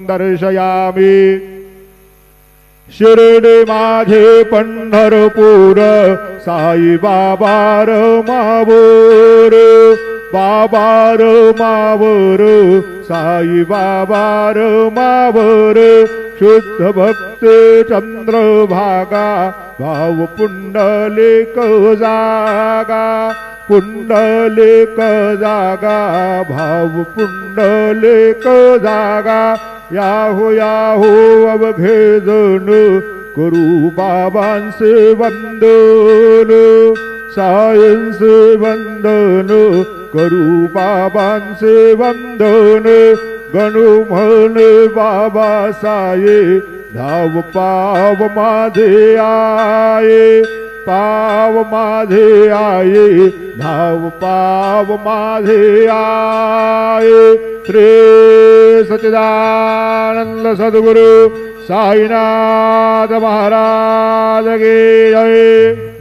दर्शयामि। शिर्डी माझे पंढरपूर साई बाबार मावर, बाबार मावर साई बाबार मावर। शुद्ध भक्त चंद्रभागा भाव पुंडलिक जागा, पुंडलिक जागा भाव पुंडलिक जागा। याहो याहो अवघे जण करू बाबांचे वंदन, सायंचे वंदन करू बाबांचे वंदन। गणू म्हणे बाबा साये धाव पाव माझे आये, पाव माझे आये धाव पाव माझे आये। श्री सच्चिदानंद सद्गुरु साईनाथ महाराज की जय।